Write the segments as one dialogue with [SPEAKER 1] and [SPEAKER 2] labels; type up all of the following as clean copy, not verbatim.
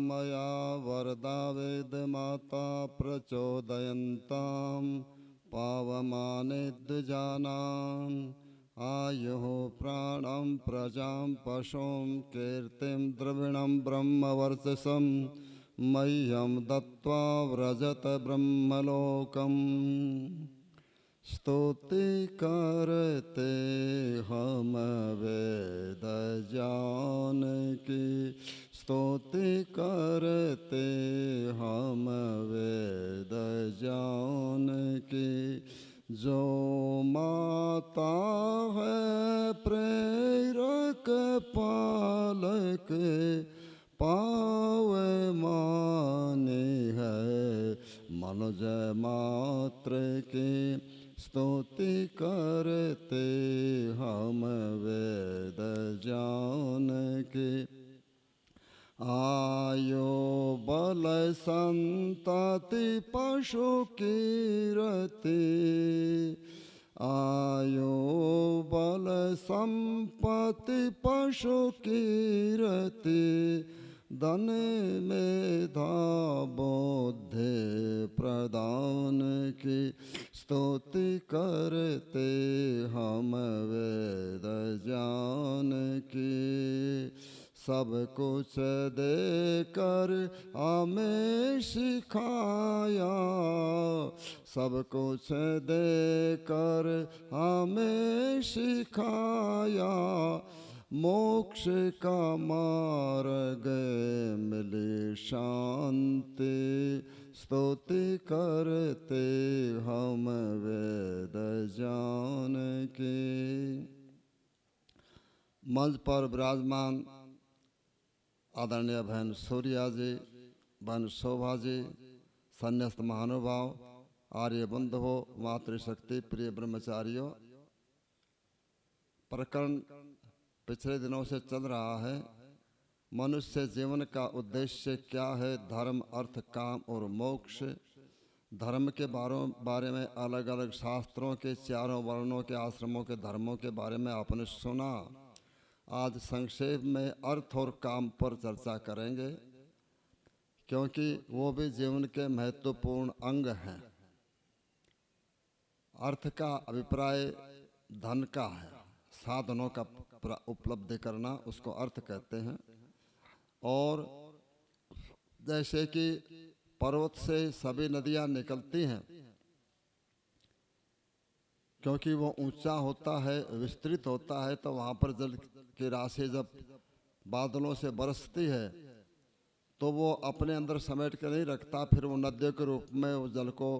[SPEAKER 1] मया वरदा वेदमाता प्रचोदयन्तां पावमाने द्विजानाम् आयुः प्राणं प्रजां पशुं कीर्तिं द्रविणं ब्रह्मवर्चसं मह्यं दत्त्वा व्रजत ब्रह्मलोकम् स्तुति करते हम वेद जान की स्तुति करते हम वेद जान की जो माता है प्रेरक पालक पावे माने है मनुज मात्र की स्तुति करते हम वेद जान के आयो बल संतति पशु कीरति आयो बल संपत्ति पशु कीरति धन मेधा बुद्धि प्रदान की स्तुति करते हम वेद जान की सब कुछ देकर हमें सिखाया सब कुछ देकर हमें सिखाया मोक्ष का मार्ग मिले शांति स्तुति करते हम वेद जान के। मंच पर विराजमान आदरणीय बहन सूर्या जी, बहन शोभा जी, संन्यास्त महानुभाव, आर्य बंधुओं, मातृशक्ति प्रिय ब्रह्मचारियों, प्रकरण पिछले दिनों से चल रहा है। मनुष्य जीवन का उद्देश्य क्या है? धर्म, अर्थ, काम और मोक्ष। धर्म के बारे में अलग अलग शास्त्रों के चारों वर्णों के आश्रमों के धर्मों के बारे में आपने सुना। आज संक्षेप में अर्थ और काम पर चर्चा करेंगे, क्योंकि वो भी जीवन के महत्वपूर्ण अंग हैं। अर्थ का अभिप्राय धन का है, साधनों का उपलब्धि करना, उसको अर्थ कहते हैं। और जैसे कि पर्वत से सभी नदियां निकलती हैं, क्योंकि वो ऊंचा होता है, विस्तृत होता है, तो वहाँ पर जल की राशि जब बादलों से बरसती है तो वो अपने अंदर समेट के नहीं रखता, फिर वो नदियों के रूप में उस जल को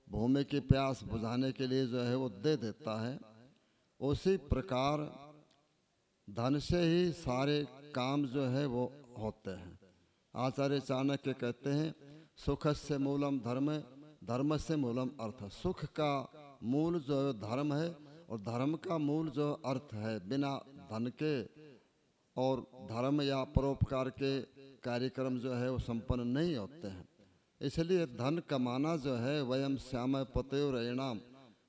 [SPEAKER 1] भूमि की प्यास बुझाने के लिए जो है वो दे देता है। उसी प्रकार धन से ही सारे काम जो है वो होते हैं। आचार्य चाणक्य कहते हैं सुखस्य मूलम धर्म, धर्म से मूलम अर्थ। सुख का मूल जो धर्म है और धर्म का मूल जो अर्थ है। बिना धन के और धर्म या परोपकार के कार्यक्रम जो है वो संपन्न नहीं होते हैं। इसलिए धन कमाना जो है वयम श्याम पतयोरयणाम,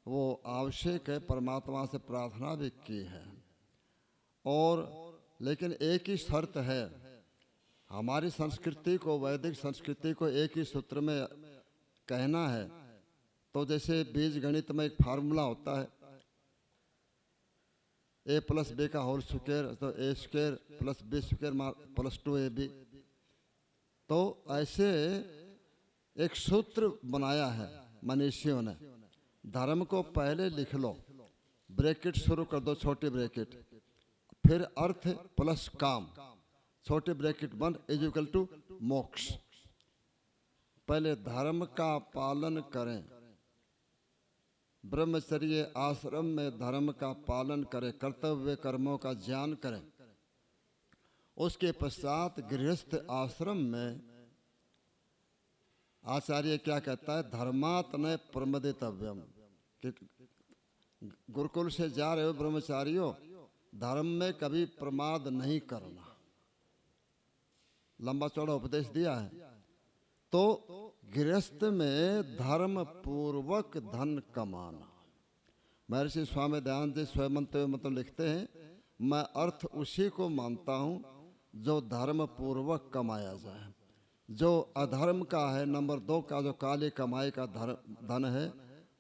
[SPEAKER 1] वो आवश्यक है, परमात्मा से प्रार्थना भी की है। और लेकिन एक ही शर्त है, हमारी संस्कृति को, वैदिक संस्कृति को एक ही सूत्र में कहना है। तो जैसे बीज गणित में एक फार्मूला होता है, a प्लस बी का होल स्क्वायर, तो a square plus B square plus 2ab। तो ऐसे एक सूत्र बनाया है मनीषियों ने। धर्म को पहले लिख लो, ब्रैकेट शुरू कर दो, छोटे ब्रैकेट, फिर अर्थ प्लस काम, छोटे ब्रैकेट बंद, इज इक्वल टू मोक्ष। पहले धर्म का पालन करें, ब्रह्मचर्य आश्रम में धर्म का पालन करें, कर्तव्य कर्मों का ज्ञान करें। उसके पश्चात गृहस्थ आश्रम में आचार्य क्या कहता है, धर्मात् न प्रमदितव्यम। गुरुकुल से जा रहे हो ब्रह्मचारियों, धर्म में कभी प्रमाद नहीं करना। लंबा चौड़ा उपदेश दिया है। तो गृहस्थ में धर्म पूर्वक धन कमाना। महर्षि स्वामी दयानंद जी स्वयं मतलब लिखते हैं, मैं अर्थ उसी को मानता हूँ जो धर्म पूर्वक कमाया जाए। जो अधर्म का है, नंबर 2 का जो काली कमाई का धन है,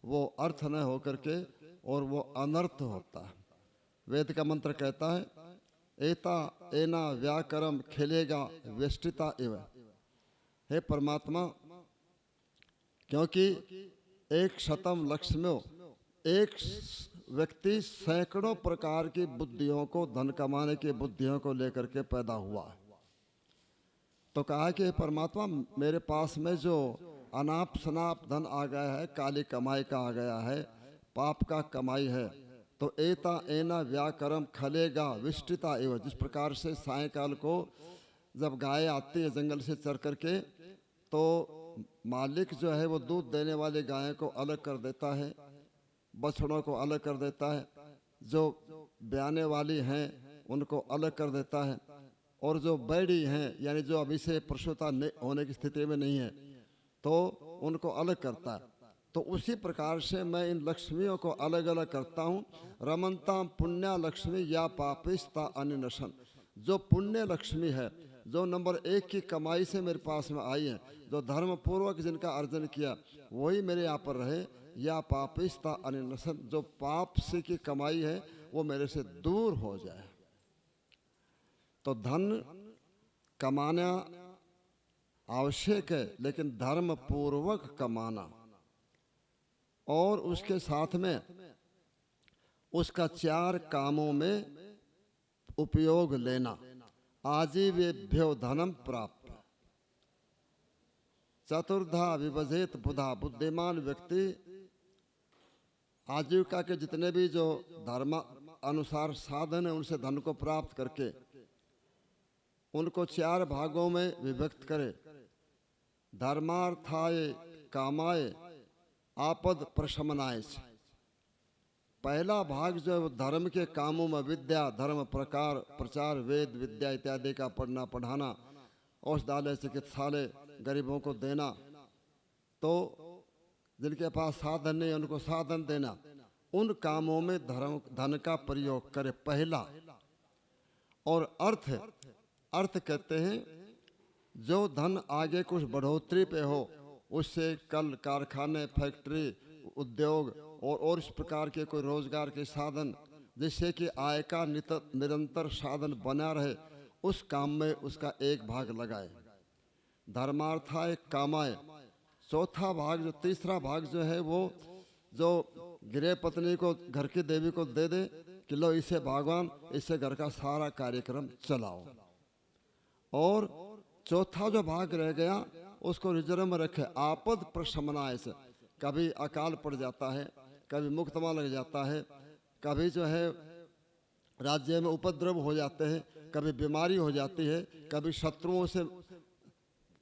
[SPEAKER 1] वो अर्थ न होकर के और वो अनर्थ होता है। वेद का मंत्र कहता है एता एना व्याकरम खेलेगा वेष्टिता एवं। हे परमात्मा, क्योंकि एक शतम लक्ष्य में एक व्यक्ति सैकड़ों प्रकार की बुद्धियों को, धन कमाने की बुद्धियों को लेकर के पैदा हुआ है। तो कहा कि परमात्मा, मेरे पास में जो अनाप शनाप धन आ गया है, काली कमाई का आ गया है, पाप का कमाई है, तो एता एना व्याकरम खलेगा विष्टिता एवं। जिस प्रकार से सायंकाल को जब गाय आती है जंगल से चर करके, तो मालिक जो है वो दूध देने वाली गाय को अलग कर देता है, बछड़ों को अलग कर देता है, जो ब्याने वाली हैं उनको अलग कर देता है, और जो बैड़ी हैं यानी जो अभी से प्रसूता होने की स्थिति में नहीं है तो उनको अलग करता है। तो उसी प्रकार से मैं इन लक्ष्मियों को अलग अलग करता हूँ। रमनता पुण्या लक्ष्मी या पापिस्ता अनिनशन। जो पुण्य लक्ष्मी है, जो नंबर 1 की कमाई से मेरे पास में आई है, जो धर्म पूर्वक जिनका अर्जन किया, वही मेरे यहाँ पर रहे। या पापिस्ता अनिनशन, जो पाप से की कमाई है वो मेरे से दूर हो जाए। तो धन कमाना आवश्यक है, लेकिन धर्म पूर्वक कमाना और उसके साथ में उसका 4 कामों में उपयोग लेना। आजीवेभ्यो धनम प्राप्त चतुर्धा विभजेत बुधा। बुद्धिमान व्यक्ति आजीविका के जितने भी जो धर्म अनुसार साधन है उनसे धन को प्राप्त करके उनको 4 भागों में विभक्त करे। धर्मार्थाय कामाय आपद प्रशमनाय। पहला भाग जो है वो धर्म के कामों में विद्या, धर्म प्रकार, प्रचार, वेद विद्या इत्यादि का पढ़ना पढ़ाना, औषधालय, चिकित्सालय, गरीबों को देना, तो जिनके पास साधन नहीं उनको साधन देना, उन कामों में धन का प्रयोग करे पहला। और अर्थ कहते हैं जो धन आगे कुछ बढ़ोतरी पे हो, उससे कल कारखाने, फैक्ट्री, उद्योग और इस प्रकार के कोई रोजगार के साधन, जिससे कि आय का निरंतर साधन बना रहे, उस काम में उसका एक भाग लगाए। धर्मार्थाय कामाय। चौथा भाग, जो तीसरा भाग जो है वो जो गृह पत्नी को, घर की देवी को दे दे कि लो इसे भगवान, इससे घर का सारा कार्यक्रम चलाओ। और चौथा जो भाग रह गया उसको रिजर्व में रखे। आपद प्रशमनाय से, कभी अकाल पड़ जाता है, कभी मुक्तमा लग जाता है, कभी जो है राज्य में उपद्रव हो जाते हैं, कभी बीमारी हो जाती है, कभी शत्रुओं से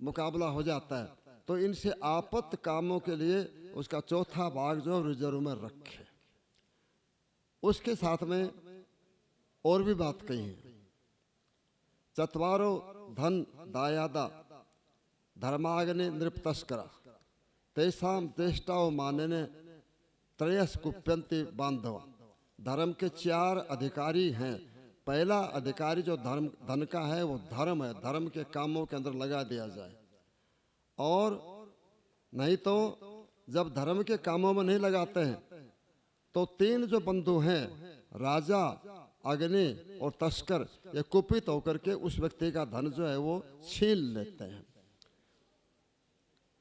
[SPEAKER 1] मुकाबला हो जाता है, तो इनसे आपत्त कामों के लिए उसका चौथा भाग जो रिजर्व में रखे। उसके साथ में और भी बात कही है। चत्वारो धन दायादा धर्माग्नि नृपतस्करा तेसाम तेष्टाओ मानने त्रयस कुप्यंती बांधवा। धर्म के 4 अधिकारी हैं। पहला अधिकारी जो धन का है वो धर्म है, धर्म के कामों के अंदर लगा दिया जाए। और नहीं तो जब धर्म के कामों में नहीं लगाते हैं तो 3 जो बंधु हैं, राजा, अग्नि और तस्कर, ये कुपित होकर के उस व्यक्ति का धन जो है वो छीन लेते हैं।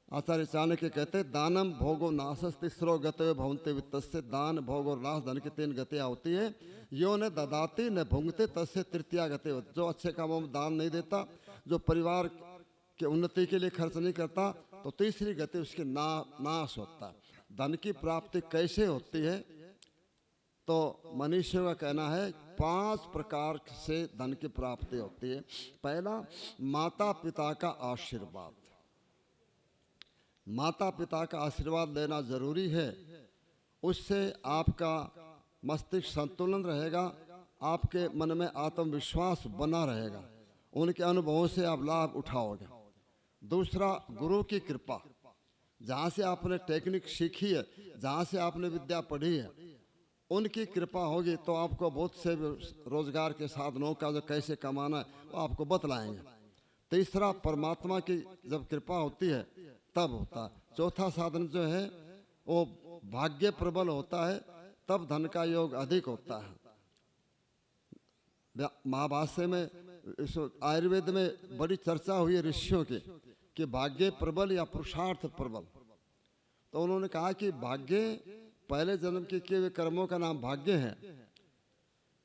[SPEAKER 1] आचार्य चाणक्य कहते हैं दानम भोगो नाशस तीसरो गते भवंते वित्त से। दान, भोग और नाश, धन की 3 गतियां होती है। यो न ददाती न भुंगते तस्य तृतीया गते। जो अच्छे कामों में दान नहीं देता, जो परिवार के उन्नति के लिए खर्च नहीं करता, तो तीसरी गति उसकी नाश होता है। धन की प्राप्ति कैसे होती है? तो मनुष्य का कहना है 5 प्रकार से धन की प्राप्ति होती है। पहला, माता पिता का आशीर्वाद। माता पिता का आशीर्वाद लेना जरूरी है। उससे आपका मस्तिष्क संतुलन रहेगा, आपके मन में आत्मविश्वास बना रहेगा, उनके अनुभवों से आप लाभ उठाओगे। दूसरा, गुरु की कृपा। जहाँ से आपने टेक्निक सीखी है, जहाँ से आपने विद्या पढ़ी है, उनकी कृपा होगी तो आपको बहुत से रोजगार के साधनों का जो कैसे कमाना है वो आपको बतलाएंगे। तीसरा परमात्मा की जब कृपा होती है तब होता है। चौथा साधन जो है वो भाग्य प्रबल होता है, तब धन का योग अधिक होता है। महाभाष्य में, इस आयुर्वेद में बड़ी चर्चा हुई है ऋषियों की कि भाग्य प्रबल या पुरुषार्थ प्रबल। तो उन्होंने कहा कि भाग्य पहले जन्म के किए हुए कर्मों का नाम भाग्य है,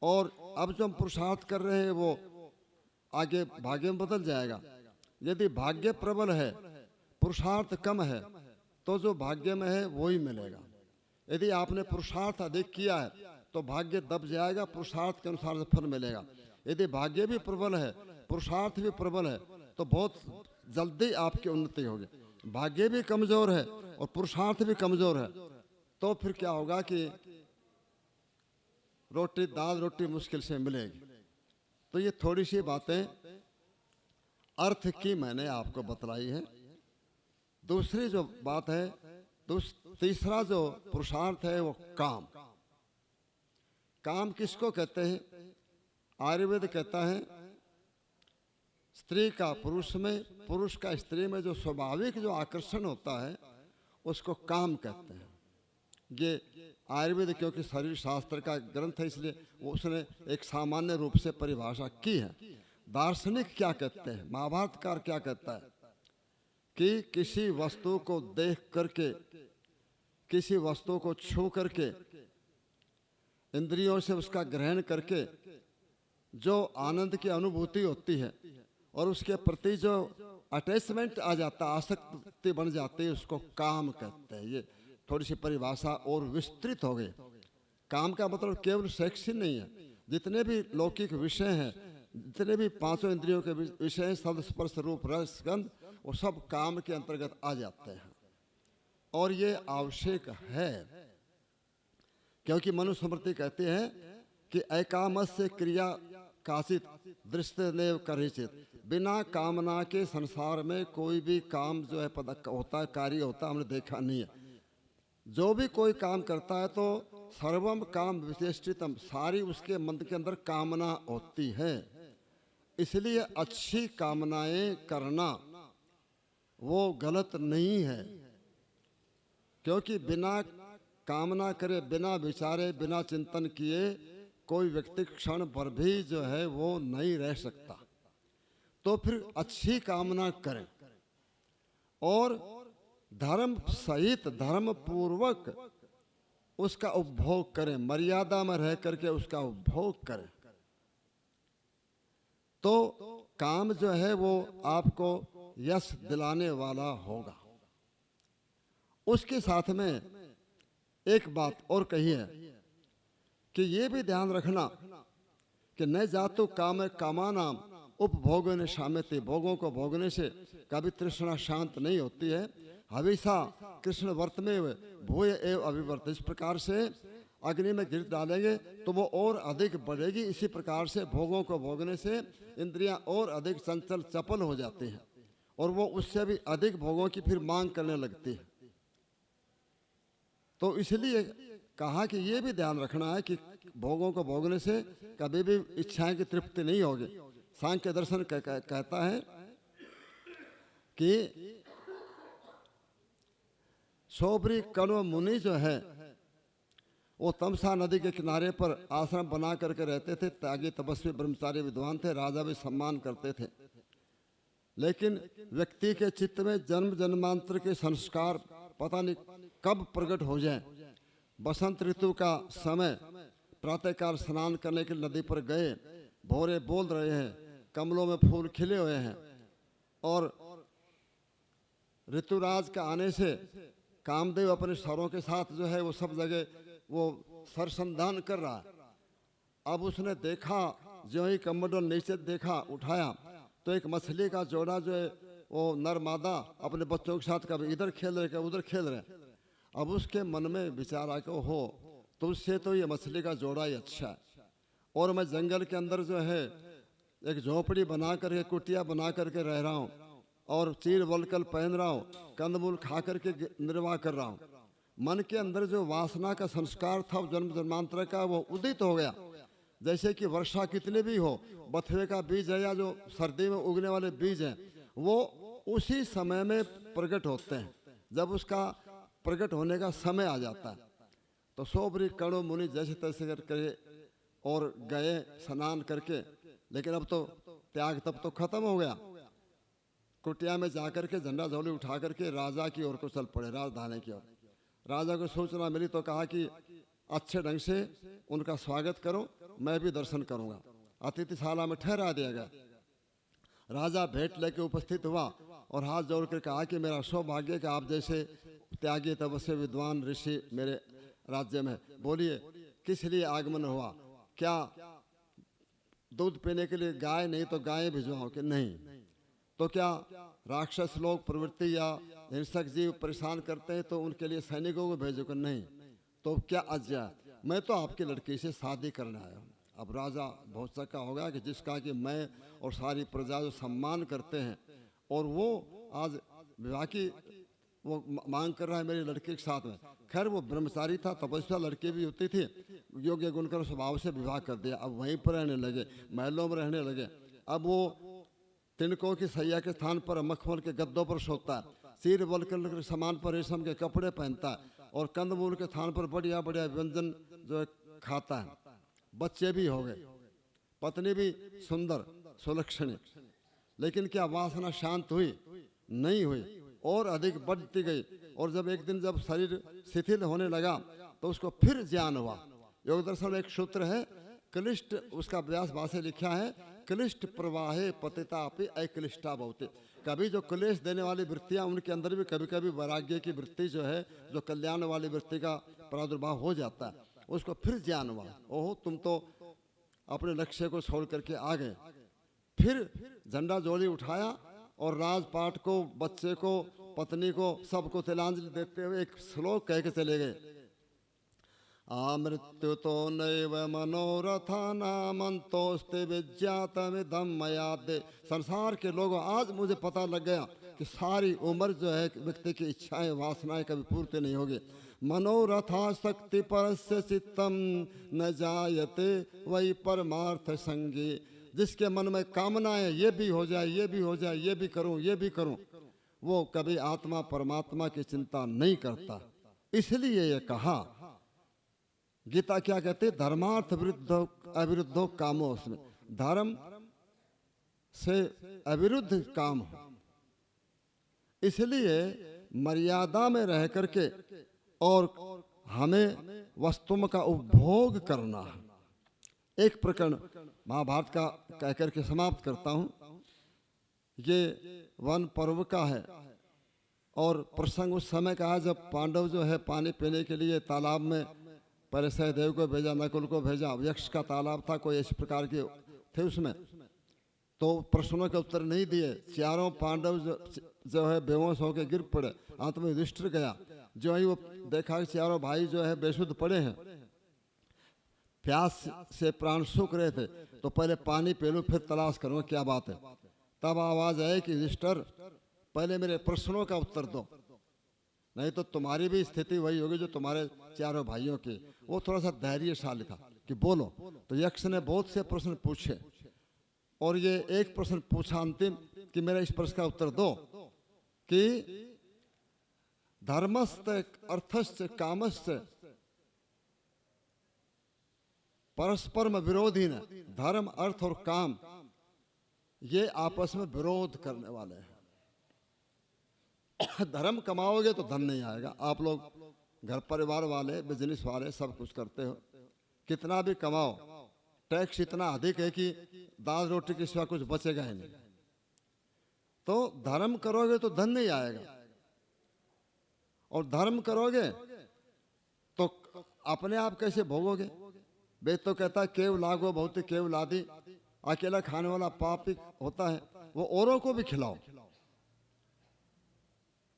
[SPEAKER 1] और अब जो हम पुरुषार्थ कर रहे हैं वो आगे भाग्य में बदल जाएगा। यदि भाग्य प्रबल है, पुरुषार्थ कम है, तो जो भाग्य में है वो ही मिलेगा। यदि आपने पुरुषार्थ अधिक किया है तो भाग्य दब जाएगा, पुरुषार्थ के अनुसार फल मिलेगा। यदि भाग्य भी प्रबल है, पुरुषार्थ भी प्रबल है, तो बहुत जल्दी आपकी उन्नति होगी। भाग्य भी कमजोर है और पुरुषार्थ भी कमजोर है, तो फिर क्या होगा कि रोटी दाल रोटी मुश्किल से मिलेगी। तो ये थोड़ी सी बातें अर्थ की मैंने आपको बतलाई है। दूसरी जो बात है, तीसरा जो पुरुषार्थ है वो काम। काम किसको कहते हैं? आयुर्वेद कहता है स्त्री का पुरुष में, पुरुष का स्त्री में जो स्वाभाविक जो आकर्षण होता है उसको काम कहते हैं। ये आयुर्वेद क्योंकि शरीर शास्त्र का ग्रंथ है, इसलिए उसने एक सामान्य रूप से परिभाषा की है। दार्शनिक क्या कहते हैं, महाभारतकार क्या कहता है कि किसी वस्तु को देख करके, किसी वस्तु को छू करके, इंद्रियों से उसका ग्रहण करके जो आनंद की अनुभूति होती है और उसके प्रति जो अटैचमेंट आ जाता, आसक्ति बन जाती है, उसको काम कहते हैं। ये थोड़ी सी परिभाषा और विस्तृत हो गई। काम का मतलब केवल सेक्स ही नहीं है, जितने भी लौकिक विषय हैं, जितने भी पांचों इंद्रियों के विषय हैं, शब्द स्पर्श रूप रस गंध, वो सब काम के अंतर्गत आ जाते हैं। और ये आवश्यक है, क्योंकि मनुस्मृति कहती है कि अकामस्य क्रिया काचित दृष्टि नेव करिचित। बिना कामना के संसार में कोई भी काम जो है पदक होता है, कार्य होता है, हमने देखा नहीं है। जो भी कोई काम करता है तो सर्वम काम विशेषितम, सारी उसके मन के अंदर कामना होती है। इसलिए अच्छी कामनाएं करना वो गलत नहीं है, क्योंकि बिना कामना करे, बिना विचारे, बिना चिंतन किए कोई व्यक्ति क्षण भर भी जो है वो नहीं रह सकता। तो फिर अच्छी कामना करें और धर्म सहित, धर्म पूर्वक उसका उपभोग करें, मर्यादा में रह करके उसका उपभोग करें। तो काम जो है वो आपको यश दिलाने वाला होगा। उसके साथ में एक बात और कही है कि ये भी ध्यान रखना कि न जातु काम कामानाम उपभोग ने शामित, भोगों को भोगने से कभी तृष्णा शांत नहीं होती है। हमेशा कृष्ण वर्त में भूय एव अभिवर्त, इस प्रकार से अग्नि में गिर डालेंगे तो वो और अधिक बढ़ेगी। इसी प्रकार से भोगों को भोगने से इंद्रियां और अधिक चंचल चपल हो जाती हैं और वो उससे भी अधिक भोगों की फिर मांग करने लगती है। तो इसलिए कहा कि ये भी ध्यान रखना है कि भोगों को भोगने से कभी भी इच्छाएं की तृप्ति नहीं होगी। सांख्य दर्शन कहता है कि सोबरी कण्व मुनि जो है वो तमसा नदी के किनारे पर आश्रम बना करके रहते थे। त्यागी तपस्वी ब्रह्मचारी विद्वान थे, राजा भी सम्मान करते थे। लेकिन व्यक्ति के चित्त में जन्म जन्मांतर के संस्कार पता नहीं कब प्रकट हो जाए। बसंत ऋतु का समय, प्रातःकाल स्नान करने के लिए नदी पर गए, भौरे बोल रहे हैं, कमलों में फूल खिले हुए हैं और ऋतुराज का आने से कामदेव अपने स्वरों के साथ जो है वो सब जगह वो सरसंधान कर रहा है। अब उसने देखा, जो ही कमंडल नीचे देखा, उठाया तो एक मछली का जोड़ा जो है वो नर मादा अपने बच्चों के साथ कभी इधर खेल रहे कभी उधर खेल रहे। अब उसके मन में विचार आके हो तो उससे तो ये मछली का जोड़ा ही अच्छा है, और मैं जंगल के अंदर जो है एक झोपड़ी बना करके, कुटिया बना करके रह रहा हूँ और चीर वलकल पहन रहा हूँ, कंदमूल खा करके निर्वाह कर रहा हूँ। मन के अंदर जो वासना का संस्कार था जन्म जन्मांतर का वो उदित हो गया। जैसे कि वर्षा कितनी भी हो, बथुए का बीज है या जो सर्दी में उगने वाले बीज हैं वो उसी समय में प्रकट होते हैं। जब उसका प्रकट होने का समय आ जाता है तो सोबरी कणो मुनि जैसे तैसे करके और गए स्नान करके। लेकिन अब तो त्याग तब तो खत्म हो गया। कुटिया में जाकर के झंडा झोली उठा करके राजा की ओर को चल पड़े, राजधानी की ओर। राजा को सूचना मिली तो कहा कि अच्छे ढंग से उनका स्वागत करो, मैं भी दर्शन करूंगा। अतिथिशाला में ठहरा दिया गया। राजा भेंट लेके उपस्थित हुआ और हाथ जोड़कर कहा कि मेरा सौभाग्य कि आप जैसे त्यागी तपस्वी विद्वान ऋषि मेरे राज्य में। बोलिए किस लिए आगमन हुआ? क्या दूध पीने के लिए गाय नहीं तो गायें भिजवाओ कि नहीं? तो क्या राक्षस लोग प्रवृत्ति या हिंसक जीव परेशान करते हैं तो उनके लिए सैनिकों को भेजो कि नहीं? तो क्या आज्ञा? मैं तो आपकी लड़की से शादी करने आया हूँ। अब राजा बहुत सका हो गया कि जिसका कि मैं और सारी प्रजा जो सम्मान करते हैं और वो आज विवाह की वो मांग कर रहा है मेरी लड़की के साथ में। खैर वो ब्रह्मचारी था, तपस्या लड़की भी होती थी, योग्य गुणकर स्वभाव से विवाह कर दिया। अब वहीं पर रहने लगे, महलों में रहने लगे। अब वो तिनकों की सैया के स्थान पर मखमल के गद्दों पर सोता है, सिर बलकर के समान पर रेशम के कपड़े पहनता है और कंदमूल के स्थान पर बढ़िया बढ़िया व्यंजन जो है खाता है। बच्चे भी हो गए, पत्नी भी सुंदर सुलक्षणी। लेकिन क्या वासना शांत हुई? नहीं हुई, और अधिक बढ़ती गई। और जब एक दिन जब शरीर शिथिल होने लगा तो उसको फिर ज्ञान हुआ। योग दर्शन में एक सूत्र है क्लिष्ट, उसका व्यास भाषा लिखा है क्लिष्ट प्रवाहे पतिता पे अक्लिष्टा बहुते। कभी जो क्लेश देने वाली वृत्तियां उनके अंदर भी कभी कभी वैराग्य की वृत्ति जो है, जो कल्याण वाली वृत्ति का प्रादुर्भाव हो जाता है। उसको फिर ज्ञान हुआ, ओहो तुम तो अपने लक्ष्य को छोड़ करके आ गए। फिर झंडा जोड़ी उठाया और राजपाट को, बच्चे को, पत्नी को, सबको तिलांजलि देते हुए एक श्लोक कह के चले गए। आमृत्यु तो नैव मनोरथा नामंतोस्ते विज्ञातमिदं मया दे। संसार के लोगों, आज मुझे पता लग गया कि सारी उम्र जो है व्यक्ति की इच्छाएं वासनाएं कभी पूर्ति नहीं होगी। मनोरथा शक्ति परस्य चित्तम न जायते वही परमार्थ संगी। जिसके मन में कामनाएं ये भी हो जाए, ये भी हो जाए, ये भी करूं, ये भी करूं, वो कभी आत्मा परमात्मा की चिंता नहीं करता। इसलिए ये कहा, गीता क्या कहते? धर्मार्थ विरुद्ध अविरुद्धो कामो। उसमें धर्म से अविरुद्ध काम हो, इसलिए मर्यादा में रह करके और हमें वस्तुओं का उपभोग करना है। एक प्रकरण महाभारत का कहकर के समाप्त करता हूं। ये वन पर्व का है और प्रसंग उस समय का है जब पांडव जो है पानी पीने के लिए तालाब में पहले सहदेव को भेजा, नकुल को भेजा। यक्ष का तालाब था, कोई इस प्रकार के थे उसमें, तो प्रश्नों के उत्तर नहीं दिए। चारों पांडव जो है बेहोश होकर गिर पड़े। अंत में युधिष्ठिर गया, जो ही वो देखा कि चारों भाई जो है बेसुध पड़े हैं, प्यास से प्राण सूख रहे थे, तो पहले पानी पी लूं फिर तलाश करूंगा क्या बात है। तब आवाज आई कि युधिष्ठिर पहले मेरे प्रश्नों का उत्तर दो, नहीं तो तुम्हारी भी स्थिति वही होगी जो तुम्हारे चारों भाइयों की। वो थोड़ा सा धैर्यशाली था कि बोलो। तो यक्ष ने बहुत से प्रश्न पूछे और ये एक प्रश्न पूछा अंतिम कि मेरा इस प्रश्न का उत्तर दो कि धर्मस्थ अर्थस्थ कामस्थ परस्पर में विरोधी न। धर्म, अर्थ और काम ये आपस में विरोध करने वाले हैं। धर्म कमाओगे तो धन नहीं आएगा। आप लोग घर परिवार वाले, बिजनेस वाले सब कुछ करते हो, कितना भी कमाओ, टैक्स इतना अधिक है कि दाल रोटी के सिवा कुछ बचेगा ही नहीं। तो धर्म करोगे तो धन नहीं आएगा, और धर्म करोगे तो अपने आप कैसे भोगोगे? वेद तो कहता है केव लागो बहुत केव लादी। अकेला खाने वाला पापी होता है, वो औरों को भी खिलाओ।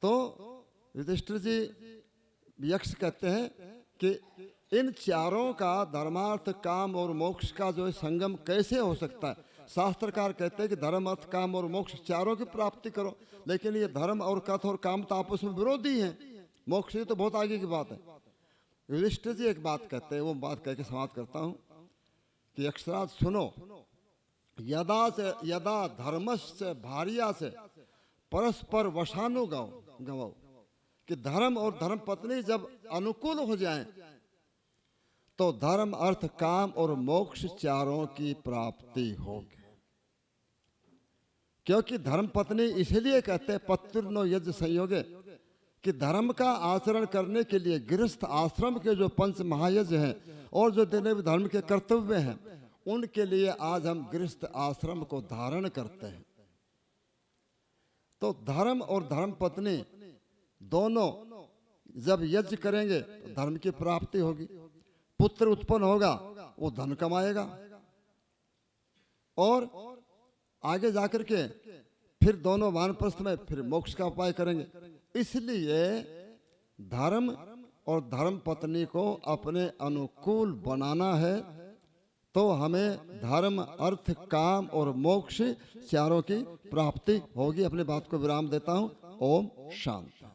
[SPEAKER 1] तो युधिष्ठिर जी यक्ष कहते हैं कि इन चारों का धर्मार्थ काम और मोक्ष का जो है संगम कैसे हो सकता है? शास्त्रकार कहते हैं कि धर्म, अर्थ, काम और मोक्ष चारों की प्राप्ति करो। लेकिन ये धर्म और अर्थ और काम तो आपस में विरोधी हैं। मोक्ष तो बहुत आगे की बात है। युधिष्ठिर जी एक बात कहते हैं, वो बात कह के समाप्त करता हूं कि अक्षरात सुनो, यदा धर्मस्य भार्या से परस्पर वशानुगमौ, कि धर्म और धर्म पत्नी जब अनुकूल हो जाएं तो धर्म अर्थ काम और मोक्ष चारों की प्राप्ति होगी। क्योंकि धर्म पत्नी इसलिए कहते हैं पत्युर्नो यज्ञ संयोगे, कि धर्म का आचरण करने के लिए गृहस्थ आश्रम के जो पंच महायज्ञ हैं और जो देव धर्म के कर्तव्य हैं, उनके लिए आज हम गृहस्थ आश्रम को धारण करते हैं। तो धर्म और धर्म पत्नी दोनों जब यज्ञ करेंगे तो धर्म की प्राप्ति होगी, पुत्र उत्पन्न होगा, वो धन कमाएगा और आगे जाकर के फिर दोनों वानप्रस्थ में फिर मोक्ष का उपाय करेंगे। इसलिए धर्म और धर्म पत्नी को अपने अनुकूल बनाना है, तो हमें धर्म अर्थ काम और मोक्ष चारों की प्राप्ति होगी। अपनी बात को विराम देता हूं। ओम शांति।